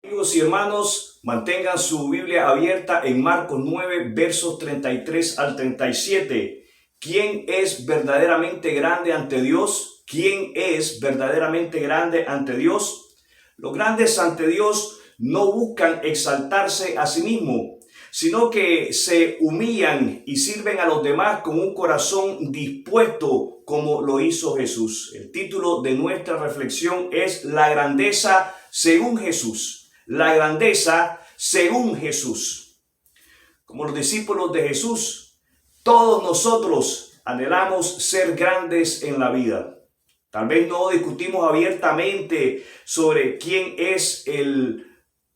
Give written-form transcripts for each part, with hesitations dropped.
Amigos y hermanos, mantengan su Biblia abierta en Marcos 9, versos 33 al 37. ¿Quién es verdaderamente grande ante Dios? ¿Quién es verdaderamente grande ante Dios? Los grandes ante Dios no buscan exaltarse a sí mismos, sino que se humillan y sirven a los demás con un corazón dispuesto, como lo hizo Jesús. El título de nuestra reflexión es La grandeza según Jesús. La grandeza según Jesús. Como los discípulos de Jesús, todos nosotros anhelamos ser grandes en la vida. Tal vez no discutimos abiertamente sobre quién es el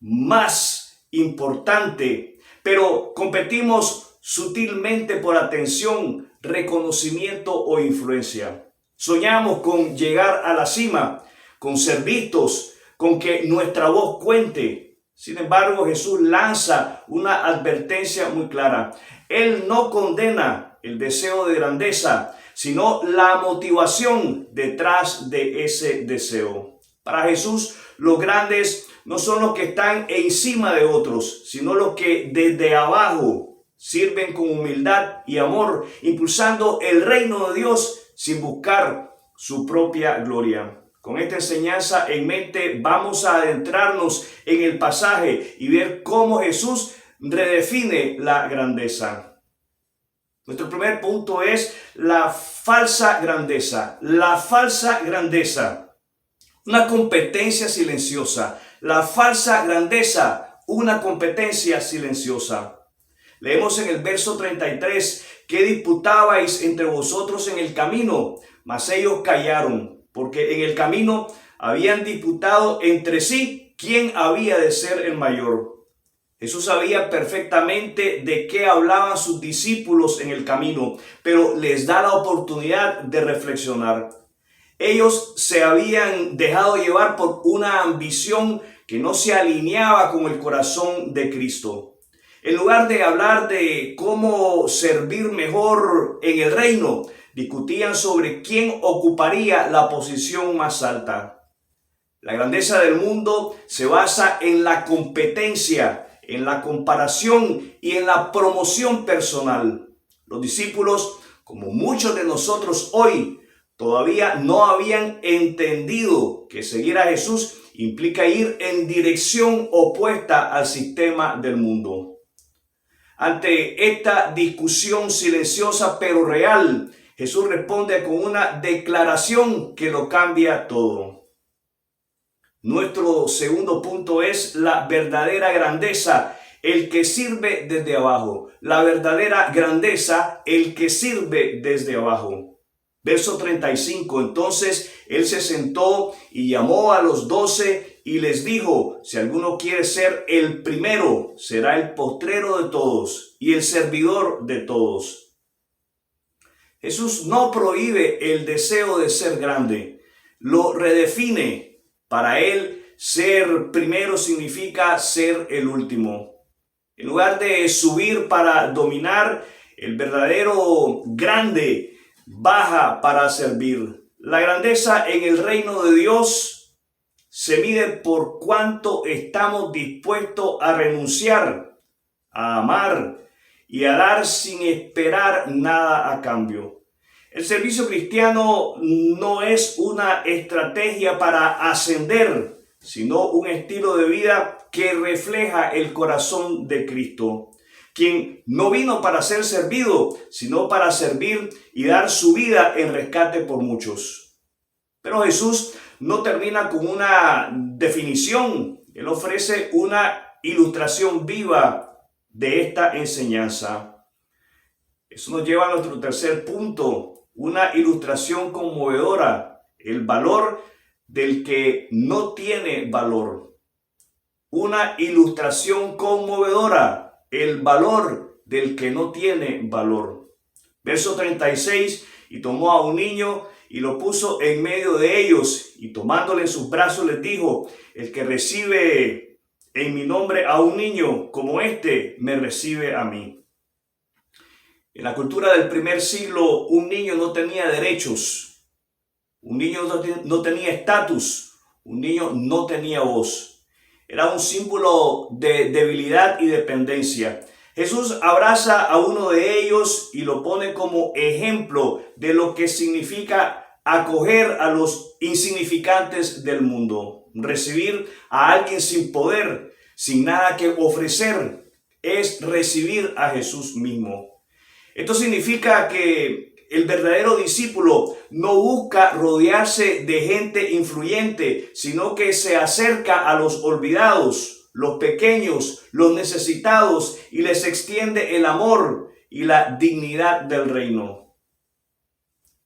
más importante, pero competimos sutilmente por atención, reconocimiento o influencia. Soñamos con llegar a la cima, con ser vistos, con que nuestra voz cuente. Sin embargo, Jesús lanza una advertencia muy clara. Él no condena el deseo de grandeza, sino la motivación detrás de ese deseo. Para Jesús, los grandes no son los que están encima de otros, sino los que desde abajo sirven con humildad y amor, impulsando el reino de Dios sin buscar su propia gloria. Con esta enseñanza en mente vamos a adentrarnos en el pasaje y ver cómo Jesús redefine la grandeza. Nuestro primer punto es la falsa grandeza. La falsa grandeza, una competencia silenciosa. La falsa grandeza, una competencia silenciosa. Leemos en el verso 33, ¿qué disputabais entre vosotros en el camino? Mas ellos callaron, porque en el camino habían disputado entre sí quién había de ser el mayor. Jesús sabía perfectamente de qué hablaban sus discípulos en el camino, pero les da la oportunidad de reflexionar. Ellos se habían dejado llevar por una ambición que no se alineaba con el corazón de Cristo. En lugar de hablar de cómo servir mejor en el reino, discutían sobre quién ocuparía la posición más alta. La grandeza del mundo se basa en la competencia, en la comparación y en la promoción personal. Los discípulos, como muchos de nosotros hoy, todavía no habían entendido que seguir a Jesús implica ir en dirección opuesta al sistema del mundo. Ante esta discusión silenciosa pero real, Jesús responde con una declaración que lo cambia todo. Nuestro segundo punto es la verdadera grandeza, el que sirve desde abajo. La verdadera grandeza, el que sirve desde abajo. Verso 35, entonces él se sentó y llamó a los 12 y les dijo, si alguno quiere ser el primero, será el postrero de todos y el servidor de todos. Jesús no prohíbe el deseo de ser grande, lo redefine. Para él, ser primero significa ser el último. En lugar de subir para dominar, el verdadero grande baja para servir. La grandeza en el reino de Dios se mide por cuánto estamos dispuestos a renunciar, a amar y a dar sin esperar nada a cambio. El servicio cristiano no es una estrategia para ascender, sino un estilo de vida que refleja el corazón de Cristo, quien no vino para ser servido, sino para servir y dar su vida en rescate por muchos. Pero Jesús no termina con una definición, él ofrece una ilustración viva de esta enseñanza. Eso nos lleva a nuestro tercer punto, una ilustración conmovedora, el valor del que no tiene valor. Una ilustración conmovedora, el valor del que no tiene valor. Verso 36, y tomó a un niño y lo puso en medio de ellos, y tomándole en sus brazos les dijo, el que recibe en mi nombre a un niño como este, me recibe a mí. En la cultura del primer siglo, un niño no tenía derechos, un niño no tenía estatus, un niño no tenía voz. Era un símbolo de debilidad y dependencia. Jesús abraza a uno de ellos y lo pone como ejemplo de lo que significa acoger a los insignificantes del mundo. Recibir a alguien sin poder, sin nada que ofrecer, es recibir a Jesús mismo. Esto significa que el verdadero discípulo no busca rodearse de gente influyente, sino que se acerca a los olvidados, los pequeños, los necesitados y les extiende el amor y la dignidad del reino.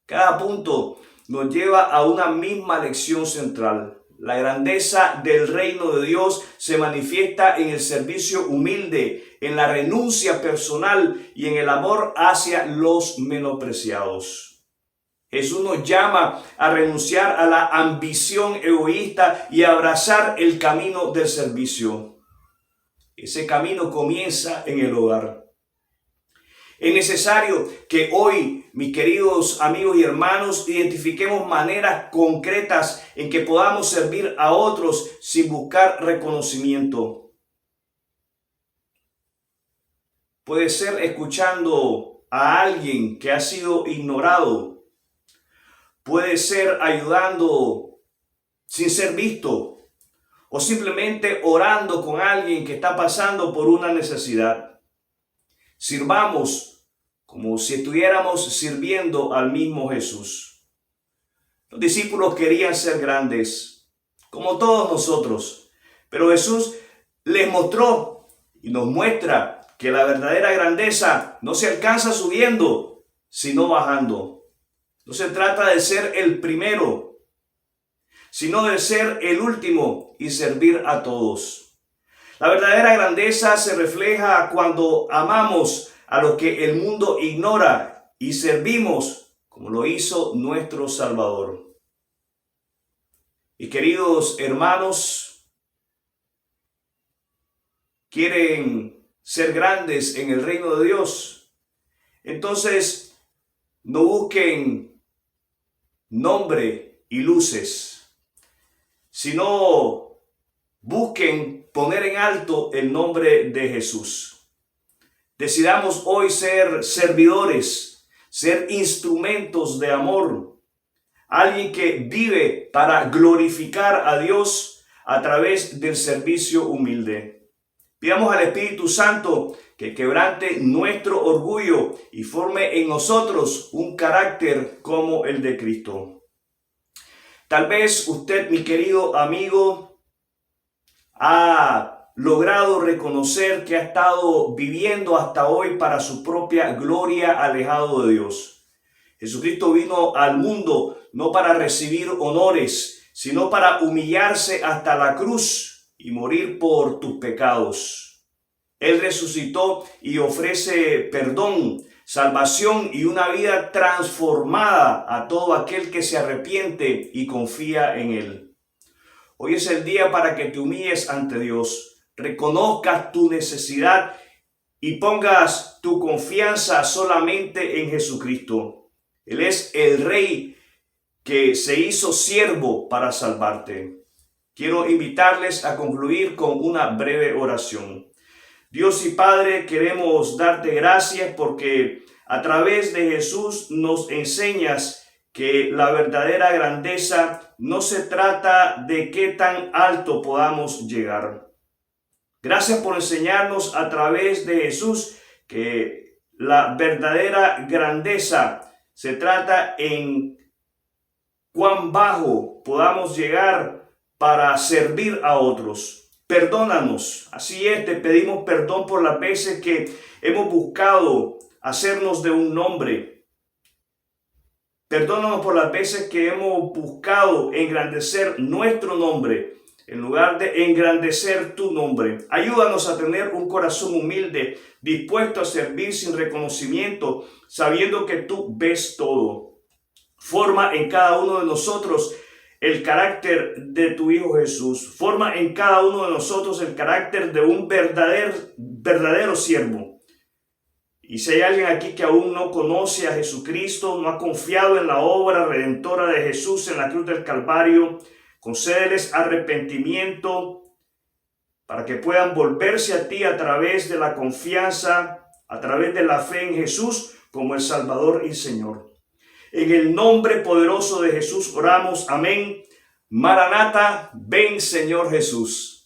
Cada punto nos lleva a una misma lección central. La grandeza del reino de Dios se manifiesta en el servicio humilde, en la renuncia personal y en el amor hacia los menospreciados. Jesús nos llama a renunciar a la ambición egoísta y a abrazar el camino del servicio. Ese camino comienza en el hogar. Es necesario que hoy, mis queridos amigos y hermanos, identifiquemos maneras concretas en que podamos servir a otros sin buscar reconocimiento. Puede ser escuchando a alguien que ha sido ignorado. Puede ser ayudando sin ser visto o simplemente orando con alguien que está pasando por una necesidad. Sirvamos como si estuviéramos sirviendo al mismo Jesús. Los discípulos querían ser grandes, como todos nosotros, pero Jesús les mostró y nos muestra que la verdadera grandeza no se alcanza subiendo, sino bajando. No se trata de ser el primero, sino de ser el último y servir a todos. La verdadera grandeza se refleja cuando amamos a los que el mundo ignora y servimos como lo hizo nuestro Salvador. Y queridos hermanos, ¿quieren ser grandes en el reino de Dios? Entonces, no busquen nombre y luces, sino busquen poner en alto el nombre de Jesús. Decidamos hoy ser servidores, ser instrumentos de amor, alguien que vive para glorificar a Dios a través del servicio humilde. Pidamos al Espíritu Santo que quebrante nuestro orgullo y forme en nosotros un carácter como el de Cristo. Tal vez usted, mi querido amigo, ha logrado reconocer que ha estado viviendo hasta hoy para su propia gloria, alejado de Dios. Jesucristo vino al mundo no para recibir honores, sino para humillarse hasta la cruz y morir por tus pecados. Él resucitó y ofrece perdón, salvación y una vida transformada a todo aquel que se arrepiente y confía en Él. Hoy es el día para que te humilles ante Dios, reconozcas tu necesidad y pongas tu confianza solamente en Jesucristo. Él es el Rey que se hizo siervo para salvarte. Quiero invitarles a concluir con una breve oración. Dios y Padre, queremos darte gracias porque a través de Jesús nos enseñas que la verdadera grandeza no se trata de qué tan alto podamos llegar. Gracias por enseñarnos a través de Jesús que la verdadera grandeza se trata en cuán bajo podamos llegar para servir a otros. Perdónanos, así es, te pedimos perdón por las veces que hemos buscado hacernos de un nombre. Perdónanos por las veces que hemos buscado engrandecer nuestro nombre en lugar de engrandecer tu nombre. Ayúdanos a tener un corazón humilde, dispuesto a servir sin reconocimiento, sabiendo que tú ves todo. Forma en cada uno de nosotros el carácter de tu Hijo Jesús. Forma en cada uno de nosotros el carácter de un verdadero siervo. Y si hay alguien aquí que aún no conoce a Jesucristo, no ha confiado en la obra redentora de Jesús en la cruz del Calvario, concédeles arrepentimiento para que puedan volverse a ti a través de la confianza, a través de la fe en Jesús como el Salvador y Señor. En el nombre poderoso de Jesús oramos. Amén. Maranata, ven Señor Jesús.